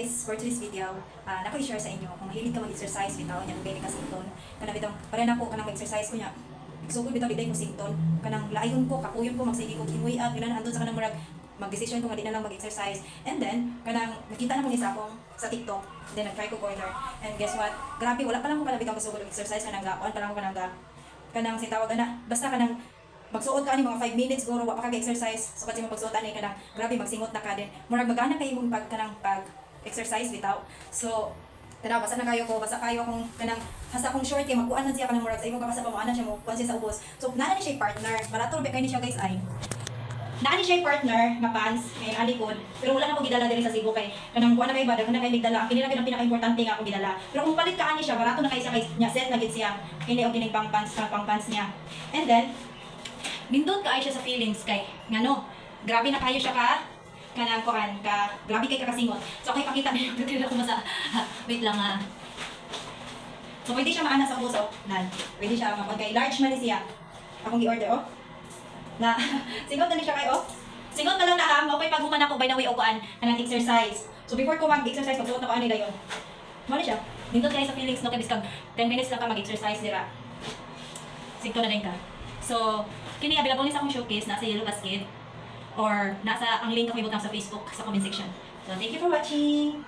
guys, for today's video, nako i-share sa inyo kung mahilig ka mag-exercise bitaw nya bili ka sinton. Kana bitaw pare na ko kanang mag-exercise ko nya. Igsugod bitaw biday ko sinton. Kanang layon ko, kapuyon ko magsige ko ginuy up ginan andun sa kanang murag mag-decision ko nga di na lang mag-exercise. And then kanang nakita na ko ni sa akong sa TikTok. Then nag-try ko order. And guess what? Grabe wala pa lang ko kanang bitaw kasugod exercise kanang gaon pa lang ko kanang sitawag ana basta kanang magsuot ka ni mga 5 minutes guro wa pa ka exercise so kasi mo pagsuot ani kanang grabe magsingot na ka din murag magana kay imong pag exercise bitaw so tara basa na kayo akong kanang hasta akong short kay magkuan na siya kanang murag sa imong kabasa pa mo ana siya mo kuan siya sa ubos so naa ni siya partner barato ba kay ni siya guys ay naa ni siya partner nga pants kay alikod pero wala na ko gidala diri sa Cebu kay kanang kuan na kay badag na kay migdala kini na ang pinaka-importante nga ako gidala pero kung palit ka ani siya barato na kay siya kay nya set na gid siya kini og kining pang pants niya and then nindot ka ay siya sa feelings kay ngano grabe na kayo siya ka kanang kuan ka grabe kay kakasingot so kay pakita niyo dito ko sa wait lang so pwede siya maana sa puso nan pwede siya mapag kay large man siya akong gi-order na singot na ni siya kay singot na lang na okay pag human ako by the way o kuan kanang exercise so before ko mag-exercise magsuot na ko ani dayon mo ni siya nindot kay sa feelings no kay biskag 10 minutes lang ka mag-exercise dira sigto na din ka so kini available ni sa akong showcase nasa Yellow Basket or nasa ang link ako ibutang sa Facebook sa comment section. So thank you for watching.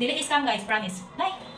Dili is scam guys, promise. Bye.